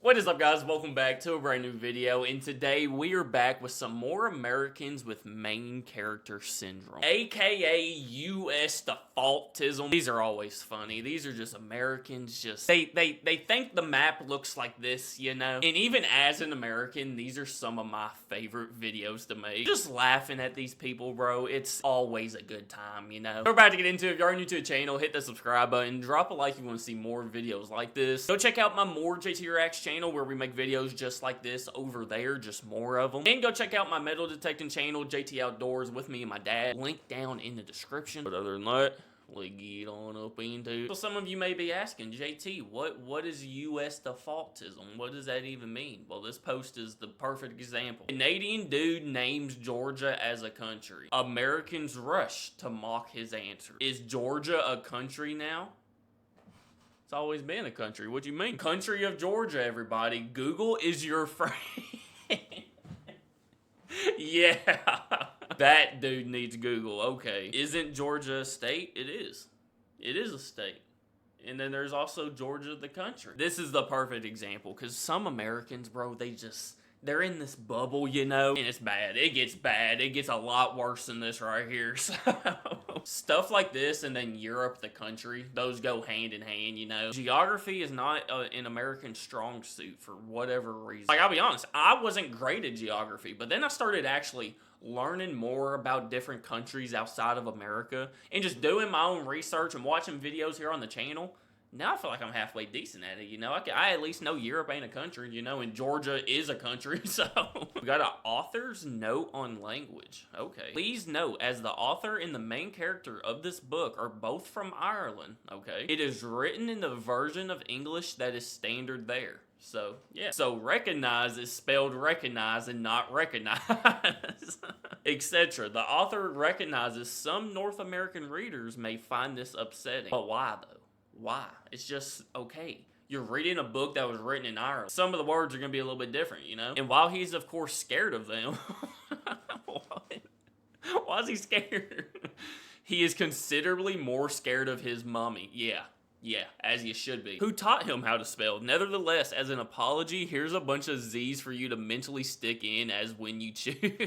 What is up, guys? Welcome back to a brand new video, and today we are back with some more Americans with main character syndrome, aka US defaultism. These are always funny. These are just Americans they think the map looks like this, you know? And even as an American, these are some of my favorite videos to make. Just laughing at these people, bro. It's always a good time, you know? We're about to get into it. If you're new to the channel, hit the subscribe button, drop a like if you want to see more videos like this. Go check out my more JTReacts channel where we make videos just like this over there, just more of them. And go check out my metal detecting channel, JT Outdoors, with me and my dad. Link down in the description. But other than that, we get on up into. So some of you may be asking, JT, what is US defaultism? What does that even mean? Well, this post is the perfect example. Canadian dude names Georgia as a country. Americans rush to mock his answer. Is Georgia a country now? It's always been a country. What do you mean? Country of Georgia, everybody. Google is your friend. Yeah. That dude needs Google. Okay. Isn't Georgia a state? It is. It is a state. And then there's also Georgia the country. This is the perfect example because some Americans, bro, they're in this bubble, you know, and it's bad. It gets bad. It gets a lot worse than this right here. So stuff like this, and then Europe, the country, those go hand in hand, you know. Geography is not an American strong suit for whatever reason. Like, I'll be honest, I wasn't great at geography, but then I started actually learning more about different countries outside of America and just doing my own research and watching videos here on the channel. Now I feel like I'm halfway decent at it, you know? I at least know Europe ain't a country, you know, and Georgia is a country, so. We got an author's note on language. Okay. Please note, as the author and the main character of this book are both from Ireland, okay? It is written in the version of English that is standard there. So, yeah. So, recognize is spelled recognize and not recognize, etc. The author recognizes some North American readers may find this upsetting. But why, though? Why? It's just okay. You're reading a book that was written in Ireland. Some of the words are going to be a little bit different, you know? And while he's, of course, scared of them, why is he scared? He is considerably more scared of his mommy. Yeah, as you should be. Who taught him how to spell. Nevertheless, as an apology, here's a bunch of Z's for you to mentally stick in as when you choose.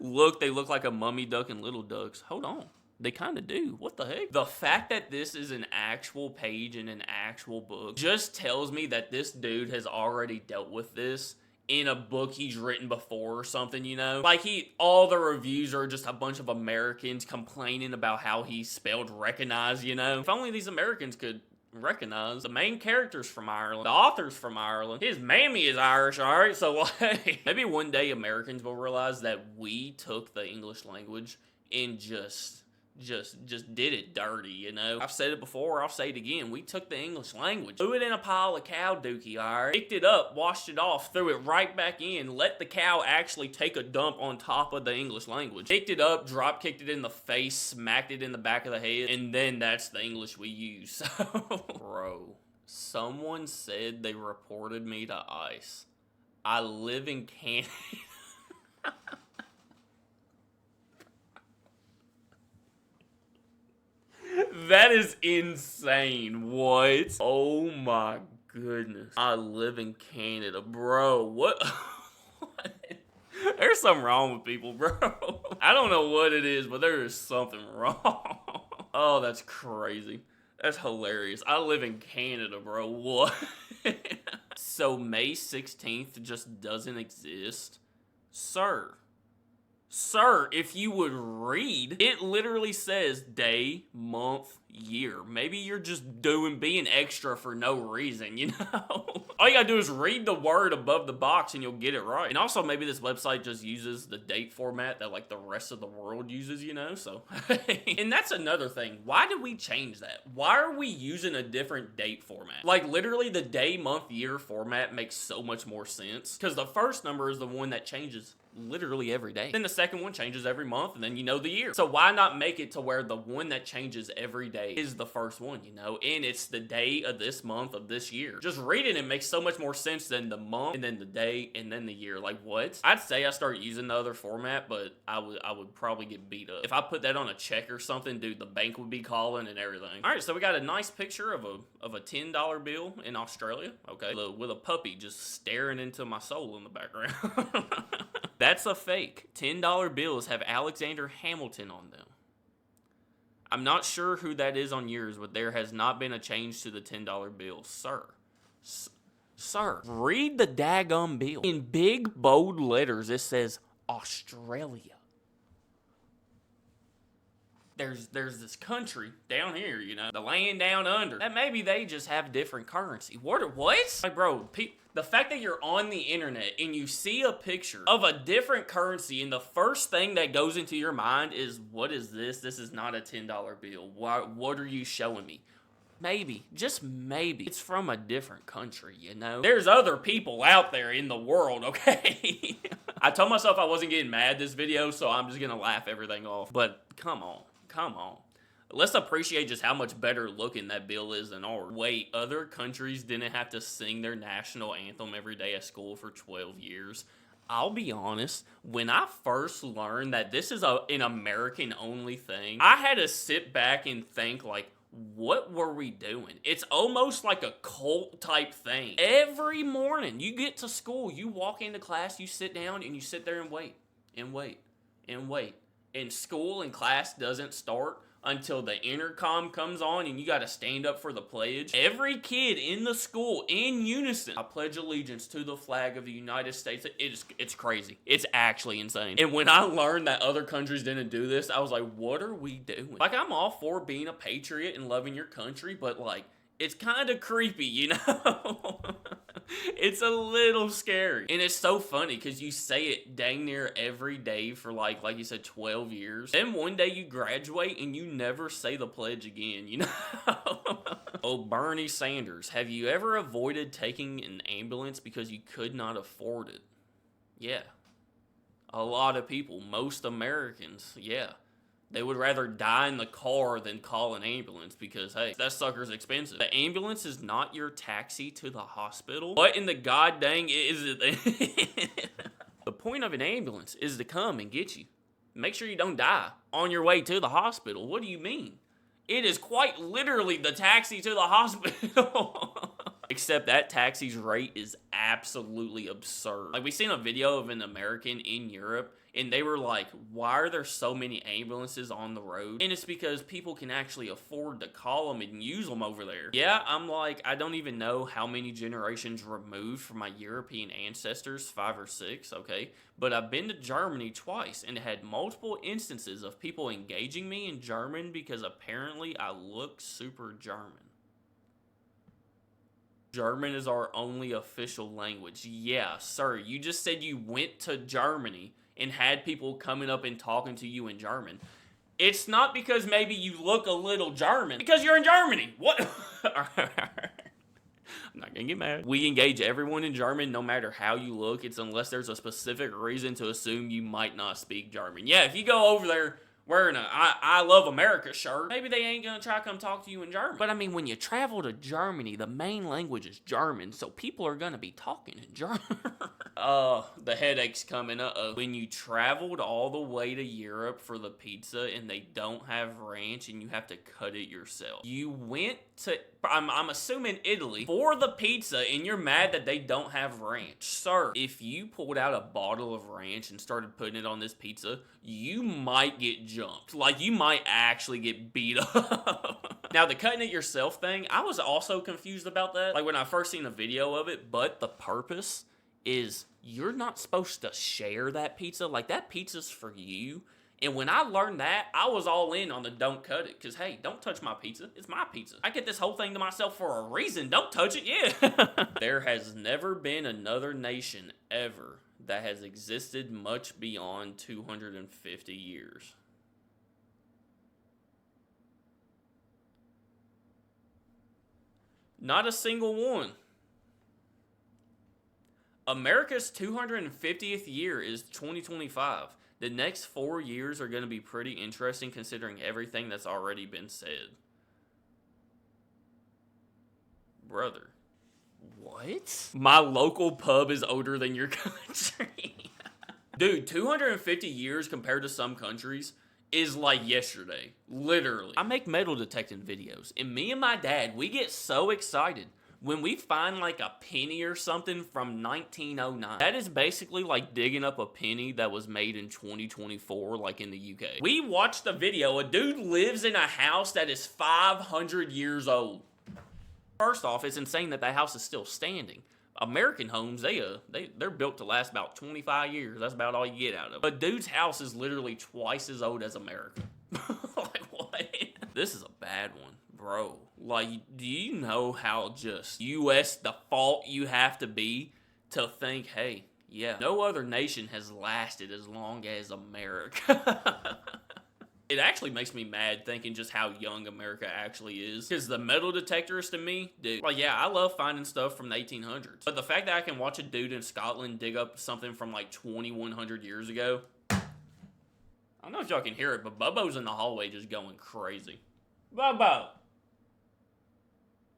Look, they look like a mummy duck and little ducks. Hold on. They kind of do. What the heck? The fact that this is an actual page in an actual book just tells me that this dude has already dealt with this in a book he's written before or something, you know? Like, all the reviews are just a bunch of Americans complaining about how he spelled recognize, you know? If only these Americans could recognize. The main character's from Ireland. The author's from Ireland. His mammy is Irish, alright? So, like, maybe one day Americans will realize that we took the English language and just did it dirty, you know? I've said it before, I'll say it again. We took the English language, threw it in a pile of cow dookie, alright? Picked it up, washed it off, threw it right back in, let the cow actually take a dump on top of the English language. Picked it up, drop kicked it in the face, smacked it in the back of the head, and then that's the English we use. So, bro, someone said they reported me to ICE. I live in Canada. That is insane. What? Oh my goodness. I live in Canada, bro. What? There's something wrong with people, bro. I don't know what it is, but there is something wrong. Oh, that's crazy. That's hilarious. I live in Canada, bro. What? So May 16th just doesn't exist? Sir, if you would read, it literally says day, month, year. Maybe you're just being extra for no reason, you know? All you gotta do is read the word above the box and you'll get it right. And also, maybe this website just uses the date format that, like, the rest of the world uses, you know? So, and that's another thing. Why did we change that? Why are we using a different date format? Like, literally, the day, month, year format makes so much more sense. Because the first number is the one that changes literally every day. Then the second one changes every month, and then you know the year. So why not make it to where the one that changes every day is the first one, you know? And it's the day of this month of this year. Just reading it makes so much more sense than the month, and then the day, and then the year. Like, what? I'd say I start using the other format, but I would probably get beat up. If I put that on a check or something, dude, the bank would be calling and everything. All right, so we got a nice picture of a $10 bill in Australia, okay, with a puppy just staring into my soul in the background. That's a fake. $10 bills have Alexander Hamilton on them. I'm not sure who that is on yours, but there has not been a change to the $10 bill, sir. Sir, read the daggum bill. In big, bold letters, it says Australia. There's this country down here, you know, the land down under, that maybe they just have different currency. What? Like, bro, the fact that you're on the internet and you see a picture of a different currency and the first thing that goes into your mind is, what is this? This is not a $10 bill. What are you showing me? Maybe, just maybe, it's from a different country, you know? There's other people out there in the world, okay? I told myself I wasn't getting mad this video, so I'm just gonna laugh everything off. But come on. Let's appreciate just how much better looking that bill is than ours. Wait, other countries didn't have to sing their national anthem every day at school for 12 years. I'll be honest, when I first learned that this is an American-only thing, I had to sit back and think, like, what were we doing? It's almost like a cult type thing. Every morning, you get to school, you walk into class, you sit down, and you sit there and wait, and wait, and wait. And school and class doesn't start until the intercom comes on and you gotta stand up for the pledge. Every kid in the school, in unison, I pledge allegiance to the flag of the United States. It's crazy. It's actually insane. And when I learned that other countries didn't do this, I was like, what are we doing? Like, I'm all for being a patriot and loving your country, but like, it's kind of creepy, you know? It's a little scary. And it's so funny because you say it dang near every day for like you said, 12 years. Then one day you graduate and you never say the pledge again, you know? Oh, Bernie Sanders, have you ever avoided taking an ambulance because you could not afford it? Yeah. A lot of people, most Americans, yeah. They would rather die in the car than call an ambulance because, hey, that sucker's expensive. The ambulance is not your taxi to the hospital. What in the god dang is it? The point of an ambulance is to come and get you. Make sure you don't die on your way to the hospital. What do you mean? It is quite literally the taxi to the hospital. Except that taxi's rate is absolutely absurd. Like, we seen a video of an American in Europe, and they were like, why are there so many ambulances on the road? And it's because people can actually afford to call them and use them over there. Yeah, I'm like, I don't even know how many generations removed from my European ancestors, 5 or 6, okay? But I've been to Germany twice and had multiple instances of people engaging me in German because apparently I look super German. German is our only official language. Yeah, sir, you just said you went to Germany and had people coming up and talking to you in German. It's not because maybe you look a little German, because you're in Germany. What? I'm not gonna get mad. We engage everyone in German no matter how you look. It's unless there's a specific reason to assume you might not speak German. Yeah, if you go over there wearing a I Love America shirt, maybe they ain't gonna try to come talk to you in German. But I mean, when you travel to Germany, the main language is German, so people are gonna be talking in German. The headache's coming. When you traveled all the way to Europe for the pizza and they don't have ranch and you have to cut it yourself. You went to, I'm assuming Italy, for the pizza and you're mad that they don't have ranch. Sir, if you pulled out a bottle of ranch and started putting it on this pizza, you might get jumped. Like, you might actually get beat up. Now, the cutting it yourself thing, I was also confused about that. Like, when I first seen a video of it, but the purpose is you're not supposed to share that pizza. Like, that pizza's for you. And when I learned that, I was all in on the don't cut it. Because, hey, don't touch my pizza. It's my pizza. I get this whole thing to myself for a reason. Don't touch it, yeah. There has never been another nation ever that has existed much beyond 250 years. Not a single one. America's 250th year is 2025. The next 4 years are going to be pretty interesting considering everything that's already been said. Brother. What? My local pub is older than your country. Dude, 250 years compared to some countries is like yesterday. Literally. I make metal detecting videos, and me and my dad, we get so excited when we find like a penny or something from 1909. That is basically like digging up a penny that was made in 2024, like in the UK. We watched the video. A dude lives in a house that is 500 years old. First off, it's insane that house is still standing. American homes, they're built to last about 25 years. That's about all you get out of it. A dude's house is literally twice as old as America. Like, what? This is a bad one, bro. Like, do you know how just US default you have to be to think, hey, yeah, no other nation has lasted as long as America? It actually makes me mad thinking just how young America actually is. Because the metal detectorist in me, dude, like, yeah, I love finding stuff from the 1800s. But the fact that I can watch a dude in Scotland dig up something from like 2100 years ago, I don't know if y'all can hear it, but Bubbo's in the hallway just going crazy. Bubbo!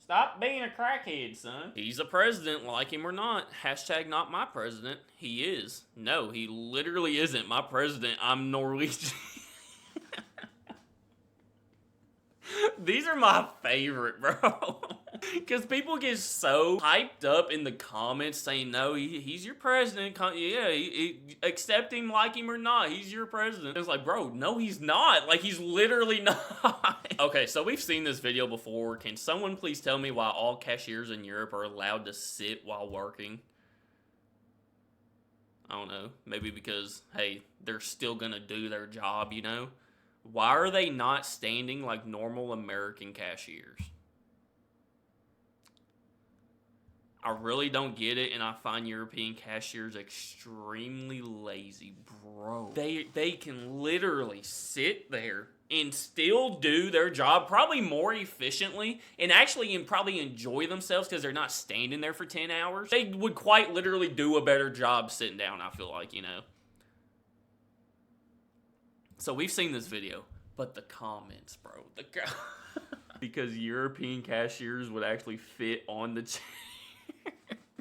Stop being a crackhead, son. He's a president, like him or not. Hashtag not my president. He is. No, he literally isn't my president. I'm Norwegian. These are my favorite, bro. Because people get so hyped up in the comments saying, no, he's your president. Yeah, accept him, like him or not. He's your president. It's like, bro, no, he's not. Like, he's literally not. Okay, so we've seen this video before. Can someone please tell me why all cashiers in Europe are allowed to sit while working? I don't know. Maybe because, hey, they're still gonna do their job, you know? Why are they not standing like normal American cashiers? I really don't get it, and I find European cashiers extremely lazy, bro. They can literally sit there and still do their job probably more efficiently and actually probably enjoy themselves because they're not standing there for 10 hours. They would quite literally do a better job sitting down, I feel like, you know. So we've seen this video, but the comments, bro. Because European cashiers would actually fit on the chair.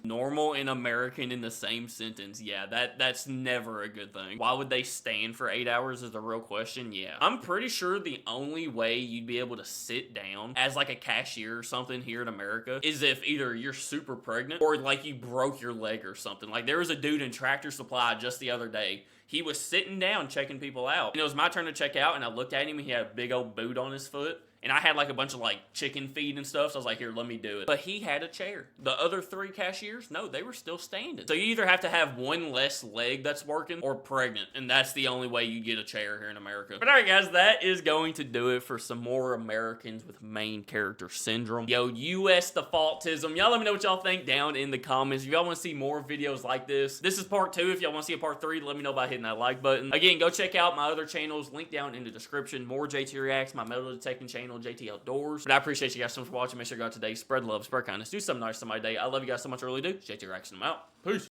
Normal and American in the same sentence. Yeah, that's never a good thing. Why would they stand for 8 hours is the real question. Yeah. I'm pretty sure the only way you'd be able to sit down as like a cashier or something here in America is if either you're super pregnant or like you broke your leg or something. Like there was a dude in Tractor Supply just the other day. He was sitting down checking people out. And it was my turn to check out, and I looked at him, and he had a big old boot on his foot. And I had like a bunch of like chicken feed and stuff, so I was like, here, let me do it. But he had a chair. The other 3 cashiers, no, they were still standing. So you either have to have one less leg that's working or pregnant, and that's the only way you get a chair here in America. But alright guys, that is going to do it for some more Americans with main character syndrome. Yo, US defaultism. Y'all let me know what y'all think down in the comments. If y'all want to see more videos like this is part 2. If y'all want to see a part 3, let me know by hitting that like button. Again, go check out my other channels, link down in the description. More JTReacts, my metal detecting channel, JT Outdoors. But I appreciate you guys so much for watching. Make sure you go out today, spread love, spread kindness, do something nice to my day. I love you guys so much. I really do. JTReacts, and I'm out. Peace.